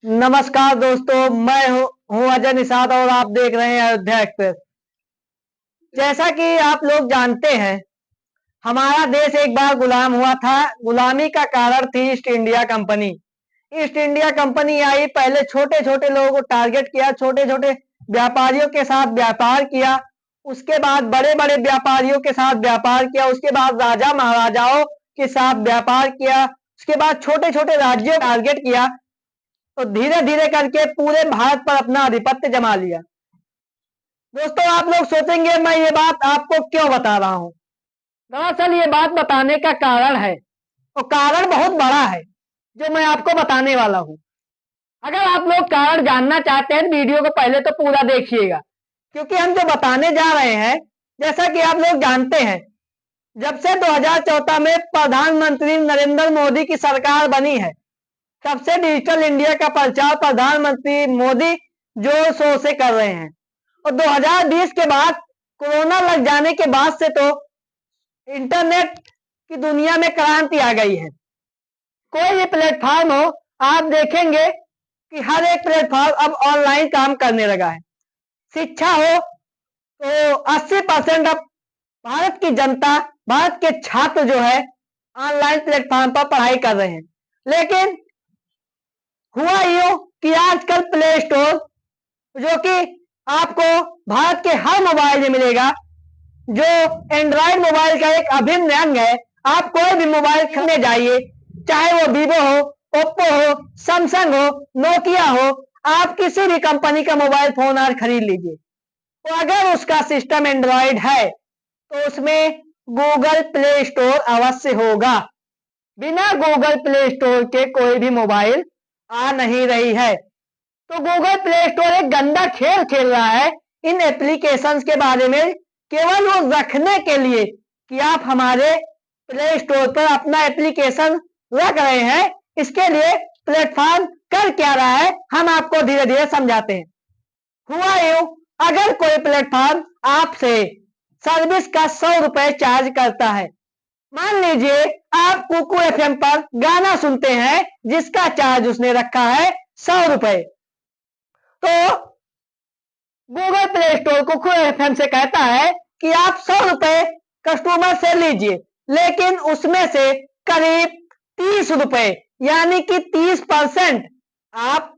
नमस्कार दोस्तों, मैं हूँ अजय निषाद और आप देख रहे हैं अयोध्या एक्सप्रेस। जैसा कि आप लोग जानते हैं, हमारा देश एक बार गुलाम हुआ था। गुलामी का कारण थी East India Company. East India Company आई, पहले छोटे छोटे लोगों को टारगेट किया, छोटे छोटे व्यापारियों के साथ व्यापार किया, उसके बाद बड़े बड़े व्यापारियों के साथ व्यापार किया, उसके बाद राजा महाराजाओं के साथ व्यापार किया, उसके बाद छोटे छोटे राज्यों को टारगेट किया, तो धीरे धीरे करके पूरे भारत पर अपना आधिपत्य जमा लिया। दोस्तों, आप लोग सोचेंगे मैं ये बात आपको क्यों बता रहा हूं। दरअसल ये बात बताने का कारण है, और कारण बहुत बड़ा है जो मैं आपको बताने वाला हूं। अगर आप लोग कारण जानना चाहते हैं, वीडियो को पहले तो पूरा देखिएगा, क्योंकि हम जो बताने जा रहे हैं, जैसा कि आप लोग जानते हैं, जब से 2014 में प्रधानमंत्री नरेंद्र मोदी की सरकार बनी है, तब से डिजिटल इंडिया का प्रचार प्रधानमंत्री मोदी जोर शोर से कर रहे हैं। और 2020 के बाद, कोरोना लग जाने के बाद से तो इंटरनेट की दुनिया में क्रांति आ गई है। कोई भी प्लेटफॉर्म हो, आप देखेंगे कि हर एक प्लेटफॉर्म अब ऑनलाइन काम करने लगा है। शिक्षा हो तो 80% अब भारत की जनता, भारत के छात्र जो है ऑनलाइन प्लेटफॉर्म पर पढ़ाई कर रहे हैं। लेकिन हुआ यूं कि आजकल प्ले स्टोर, जो कि आपको भारत के हर मोबाइल में मिलेगा, जो एंड्रॉइड मोबाइल का एक अभिन्न अंग है। आप कोई भी मोबाइल खरीदने जाइए, चाहे वो वीवो हो, ओप्पो हो, सैमसंग हो, नोकिया हो, आप किसी भी कंपनी का मोबाइल फोन आज खरीद लीजिए, तो अगर उसका सिस्टम एंड्रॉइड है तो उसमें गूगल प्ले स्टोर अवश्य होगा। बिना गूगल प्ले स्टोर के कोई भी मोबाइल आ नहीं रही है। तो गूगल प्ले स्टोर एक गंदा खेल खेल रहा है इन एप्लीकेशंस के बारे में, केवल वो रखने के लिए कि आप हमारे प्ले स्टोर पर अपना एप्लीकेशन रख रहे हैं। इसके लिए प्लेटफॉर्म कर क्या रहा है, हम आपको धीरे धीरे समझाते हैं। हुआ यूं, अगर कोई प्लेटफॉर्म आपसे सर्विस का 100 रुपए चार्ज करता है, मान लीजिए आप कुकू एफएम पर गाना सुनते हैं जिसका चार्ज उसने रखा है 100 रुपए, तो Google play store Kuku FM से कहता है कि आप 100 रुपए कस्टमर से लीजिए, लेकिन उसमें से करीब 30 रुपए यानी कि 30% आप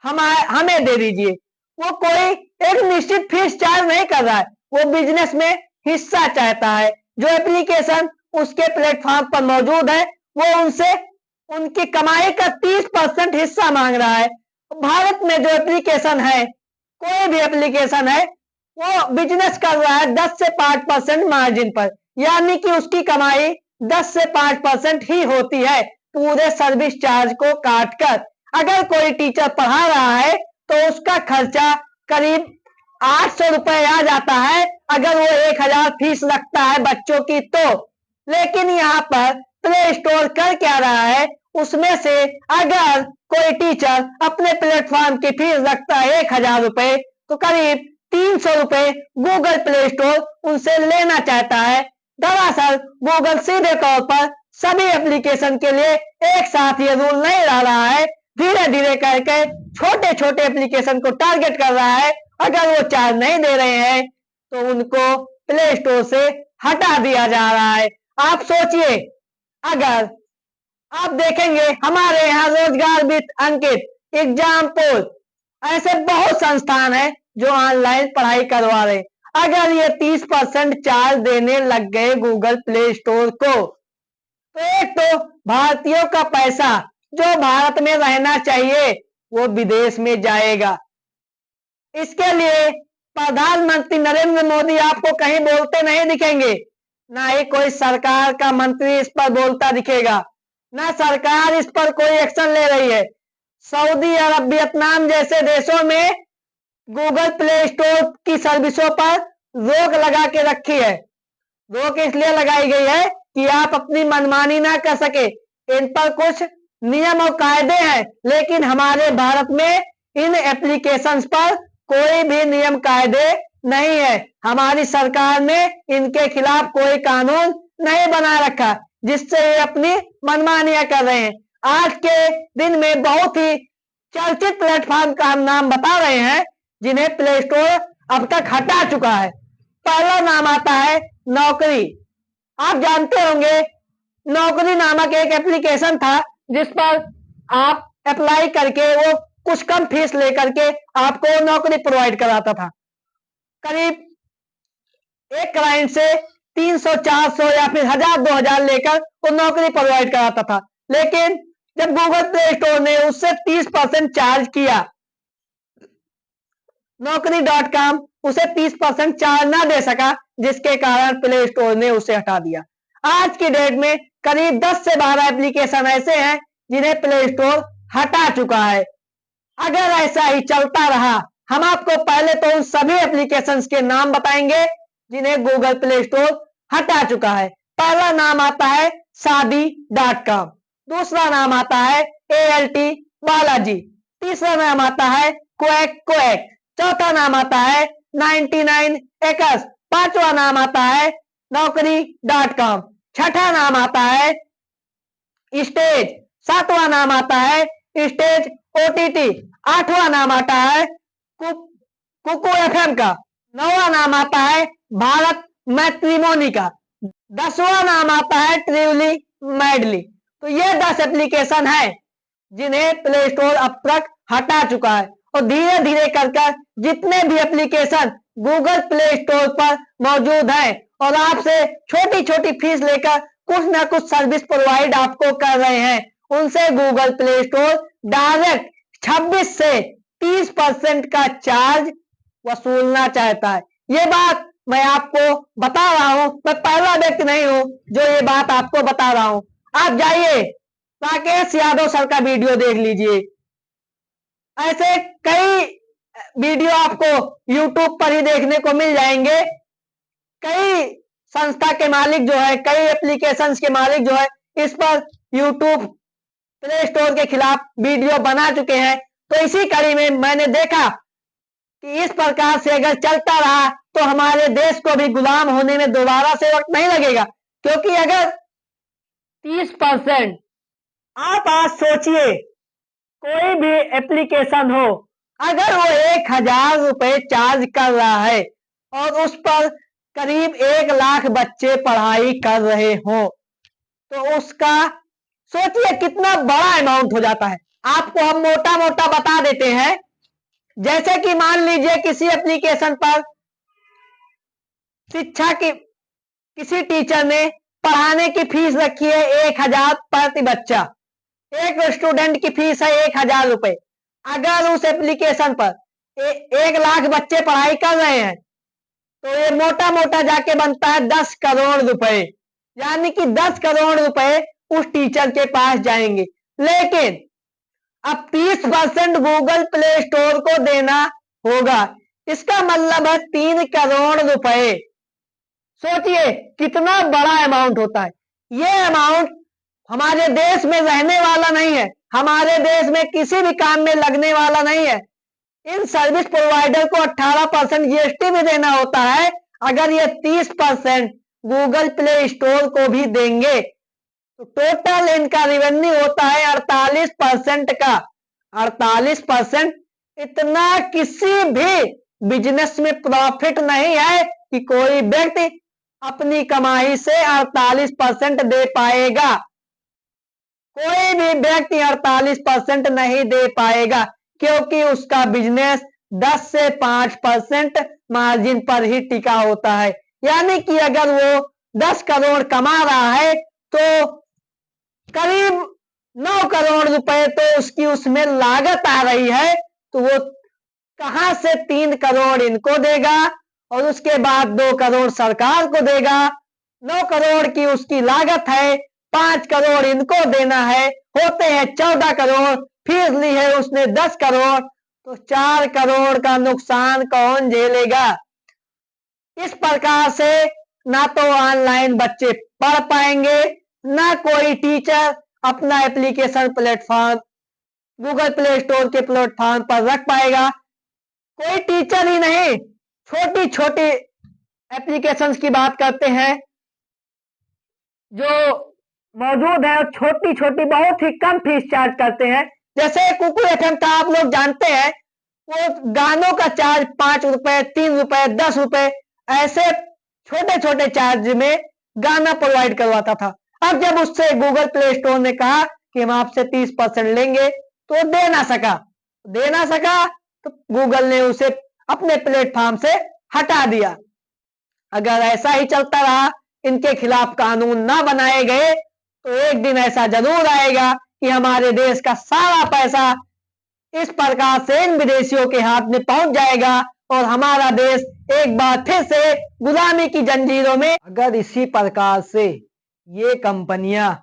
हमें दे दीजिए। वो कोई एक निश्चित फीस चार्ज नहीं कर रहा है, वो बिजनेस में हिस्सा चाहता है। जो एप्लीकेशन उसके प्लेटफॉर्म पर मौजूद है, वो उनसे उनकी कमाई का 30% हिस्सा मांग रहा है। भारत में जो एप्लीकेशन है, कोई भी एप्लीकेशन है, वो बिजनेस कर रहा है 10 से 5% मार्जिन पर, यानी कि उसकी कमाई 10 से 5% ही होती है पूरे सर्विस चार्ज को काटकर। अगर कोई टीचर पढ़ा रहा है तो उसका खर्चा करीब 800 रुपए आ जाता है, अगर वो 1000 फीस रखता है बच्चों की तो। लेकिन यहाँ पर प्ले स्टोर कर क्या रहा है, उसमें से अगर कोई टीचर अपने प्लेटफॉर्म की फीस रखता है 1000 रुपए, तो करीब 300 रुपए गूगल प्ले स्टोर उनसे लेना चाहता है। दरअसल गूगल सीधे तौर पर सभी एप्लीकेशन के लिए एक साथ ये रूल नहीं ला रहा है, धीरे धीरे करके छोटे छोटे एप्लीकेशन को टारगेट कर रहा है। अगर वो चार्ज नहीं दे रहे हैं तो उनको प्ले स्टोर से हटा दिया जा रहा है। आप सोचिए, अगर आप देखेंगे हमारे यहाँ रोजगार विद अंकित, एग्जामपुल, ऐसे बहुत संस्थान हैं जो ऑनलाइन पढ़ाई करवा रहे। अगर ये 30% चार्ज देने लग गए गूगल प्ले स्टोर को, तो एक तो भारतीयों का पैसा जो भारत में रहना चाहिए वो विदेश में जाएगा। इसके लिए प्रधानमंत्री नरेंद्र मोदी आपको कहीं बोलते नहीं दिखेंगे, ना ही कोई सरकार का मंत्री इस पर बोलता दिखेगा, ना सरकार इस पर कोई एक्शन ले रही है। सऊदी अरब, वियतनाम जैसे देशों में गूगल प्ले स्टोर की सर्विसों पर रोक लगा के रखी है। रोक इसलिए लगाई गई है कि आप अपनी मनमानी ना कर सके, इन पर कुछ नियम और कायदे हैं। लेकिन हमारे भारत में इन एप्लीकेशंस पर कोई भी नियम कायदे नहीं है। हमारी सरकार ने इनके खिलाफ कोई कानून नहीं बना रखा, जिससे ये अपनी मनमानियां कर रहे हैं। आज के दिन में बहुत ही चर्चित प्लेटफॉर्म का हम नाम बता रहे हैं जिन्हें प्ले स्टोर अब तक हटा चुका है। पहला नाम आता है नौकरी। आप जानते होंगे नौकरी नामक एक एप्लीकेशन था जिस पर आप अप्लाई करके वो कुछ कम फीस लेकर के आपको नौकरी प्रोवाइड कराता था। करीब एक क्लाइंट से 300, 400 या फिर 1000-2000 लेकर वो नौकरी प्रोवाइड कराता था। लेकिन जब गूगल प्ले स्टोर ने उससे 30% चार्ज किया, Naukri.com उसे 30% चार्ज ना दे सका, जिसके कारण प्ले स्टोर ने उसे हटा दिया। आज की डेट में करीब 10 से 12 एप्लीकेशन ऐसे हैं जिन्हें प्ले स्टोर हटा चुका है। अगर ऐसा ही चलता रहा, हम आपको पहले तो उन सभी एप्लीकेशंस के नाम बताएंगे जिन्हें गूगल प्ले स्टोर हटा चुका है। पहला नाम आता है शादी.com, दूसरा नाम आता है ALT बालाजी, तीसरा नाम आता है क्वैक, चौथा नाम आता है 99 एकर्स, पांचवा नाम आता है Naukri.com, छठा नाम आता है स्टेज, सातवां नाम आता है स्टेज OTT, आठवां नाम आता है कुकू FM का, नौवां नाम आता है भारत मैट्रिमोनी का, 10वां नाम आता है ट्रिवली मैडली। तो ये 10 एप्लीकेशन है जिन्हें प्ले स्टोर अब तक हटा चुका है। और धीरे धीरे कर जितने भी एप्लीकेशन गूगल प्ले स्टोर पर मौजूद हैं और आपसे छोटी छोटी फीस लेकर कुछ ना कुछ सर्विस प्रोवाइड आपको कर रहे हैं, उनसे गूगल प्ले स्टोर डायरेक्ट 26 से 30% का चार्ज वसूलना चाहता है। ये बात मैं आपको बता रहा हूं, मैं पहला व्यक्ति नहीं हूं जो ये बात आपको बता रहा हूं। आप जाइए राकेश यादव सर का वीडियो देख लीजिए। ऐसे कई वीडियो आपको YouTube पर ही देखने को मिल जाएंगे। कई संस्था के मालिक जो है, कई एप्लीकेशंस के मालिक जो है, इस पर YouTube प्ले स्टोर के खिलाफ वीडियो बना चुके हैं। तो इसी कड़ी में मैंने देखा कि इस प्रकार से अगर चलता रहा तो हमारे देश को भी गुलाम होने में दोबारा से वक्त नहीं लगेगा। क्योंकि अगर 30%, आप आज सोचिए कोई भी एप्लीकेशन हो, अगर वो 1000 रुपए चार्ज कर रहा है और उस पर करीब 1 लाख बच्चे पढ़ाई कर रहे हो, तो उसका सोचिए कितना बड़ा अमाउंट हो जाता है। आपको हम मोटा मोटा बता देते हैं। जैसे कि मान लीजिए किसी एप्लीकेशन पर शिक्षा की किसी टीचर ने पढ़ाने की फीस रखी है 1000 प्रति बच्चा, एक स्टूडेंट की फीस है 1000 रुपए। अगर उस एप्लीकेशन पर 1 लाख बच्चे पढ़ाई कर रहे हैं तो ये मोटा मोटा जाके बनता है 10 करोड़ रुपए, यानी कि 10 करोड़ रुपए उस टीचर के पास जाएंगे। लेकिन अब 30% गूगल प्ले स्टोर को देना होगा, इसका मतलब है 3 करोड़ रुपए। सोचिए कितना बड़ा अमाउंट होता है। ये अमाउंट हमारे देश में रहने वाला नहीं है, हमारे देश में किसी भी काम में लगने वाला नहीं है। इन सर्विस प्रोवाइडर को 18% GST भी देना होता है। अगर ये 30% गूगल प्ले स्टोर को भी देंगे तो टोटल इनका रेवेन्यू होता है 48% का। 48%, इतना किसी भी बिजनेस में प्रॉफिट नहीं है कि कोई व्यक्ति अपनी कमाई से 48% दे पाएगा। कोई भी व्यक्ति 48% नहीं दे पाएगा, क्योंकि उसका बिजनेस 10 से 5% मार्जिन पर ही टिका होता है। यानी कि अगर वो 10 करोड़ कमा रहा है तो करीब 9 करोड़ रुपए तो उसकी उसमें लागत आ रही है, तो वो कहां से 3 करोड़ इनको देगा और उसके बाद 2 करोड़ सरकार को देगा। 9 करोड़ की उसकी लागत है, 5 करोड़ इनको देना है, होते हैं 14 करोड़। फीस ली है उसने 10 करोड़, तो 4 करोड़ का नुकसान कौन झेलेगा। इस प्रकार से ना तो ऑनलाइन बच्चे पढ़ पाएंगे, ना कोई टीचर अपना application platform Google play store के प्लेटफॉर्म पर रख पाएगा। कोई टीचर ही नहीं, छोटी छोटी एप्लीकेशंस की बात करते हैं जो मौजूद है और छोटी छोटी बहुत ही कम फीस चार्ज करते हैं, जैसे कुकू एफएम था, आप लोग जानते हैं, वो गानों का चार्ज 5 रुपए, 3 रुपए, 10 रुपए, ऐसे छोटे छोटे चार्ज में गाना प्रोवाइड करवाता था। अब जब उससे गूगल प्ले स्टोर ने कहा कि हम आपसे 30% लेंगे, तो दे ना सका, तो गूगल ने उसे अपने प्लेटफॉर्म से हटा दिया। अगर ऐसा ही चलता रहा, इनके खिलाफ कानून ना बनाए गए, तो एक दिन ऐसा जरूर आएगा कि हमारे देश का सारा पैसा इस प्रकार से इन विदेशियों के हाथ में पहुंच जाएगा और हमारा देश एक बार फिर से गुलामी की जंजीरों में। अगर इसी प्रकार से ये कंपनियां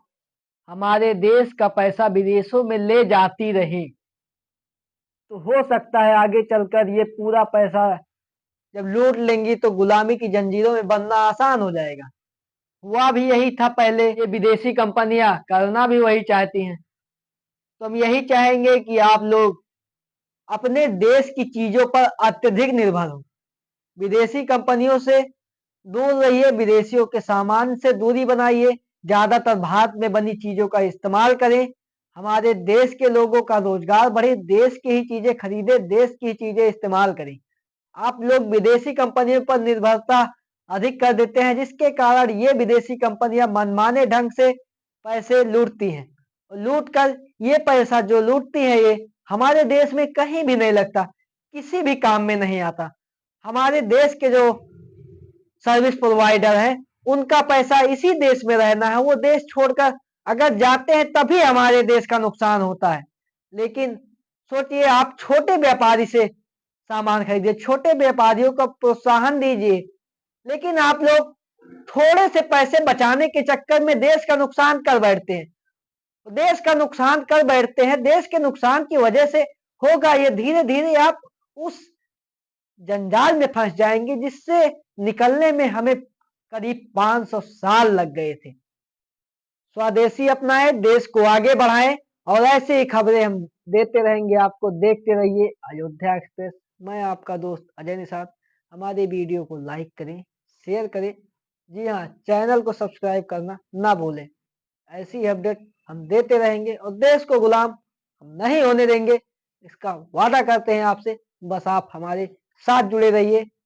हमारे देश का पैसा विदेशों में ले जाती रही, तो हो सकता है आगे चलकर ये पूरा पैसा जब लूट लेंगी तो गुलामी की जंजीरों में बंधना आसान हो जाएगा। हुआ भी यही था पहले, ये विदेशी कंपनियां करना भी वही चाहती हैं। तो हम यही चाहेंगे कि आप लोग अपने देश की चीजों पर अत्यधिक निर्भर हो, विदेशी कंपनियों से दूर रहिए, विदेशियों के सामान से दूरी बनाइए, ज्यादातर भारत में बनी चीजों का इस्तेमाल करें, हमारे देश के लोगों का रोजगार बढ़े, देश की ही चीजें खरीदे, देश की ही चीजें इस्तेमाल करें। आप लोग विदेशी कंपनियों पर निर्भरता अधिक कर देते हैं, जिसके कारण ये विदेशी कंपनियां मनमाने ढंग से पैसे लूटती हैं। लूट कर ये पैसा जो लूटती है, ये हमारे देश में कहीं भी नहीं लगता, किसी भी काम में नहीं आता। हमारे देश के जो सर्विस प्रोवाइडर है, उनका पैसा इसी देश में रहना है, वो देश छोड़कर अगर जाते हैं तभी हमारे देश का नुकसान होता है। लेकिन सोचिए, आप छोटे व्यापारी से सामान खरीदिए, छोटे व्यापारियों को प्रोत्साहन दीजिए, लेकिन आप लोग थोड़े से पैसे बचाने के चक्कर में देश का नुकसान कर बैठते हैं। देश का नुकसान कर बैठते हैं, देश के नुकसान की वजह से होगा ये, धीरे धीरे आप उस जंजाल में फंस जाएंगे जिससे निकलने में हमें करीब 500 साल लग गए थे। स्वदेशी अपनाएं, देश को आगे बढ़ाएं, और ऐसे ही खबरें हम देते रहेंगे आपको। देखते रहिए अयोध्या एक्सप्रेस। मैं आपका दोस्त अजय निषाद। हमारे वीडियो को लाइक करें, शेयर करें, जी हाँ, चैनल को सब्सक्राइब करना ना भूलें। ऐसी अपडेट हम देते रहेंगे और देश को गुलाम हम नहीं होने देंगे, इसका वादा करते हैं आपसे। बस आप हमारे साथ जुड़े रहिए।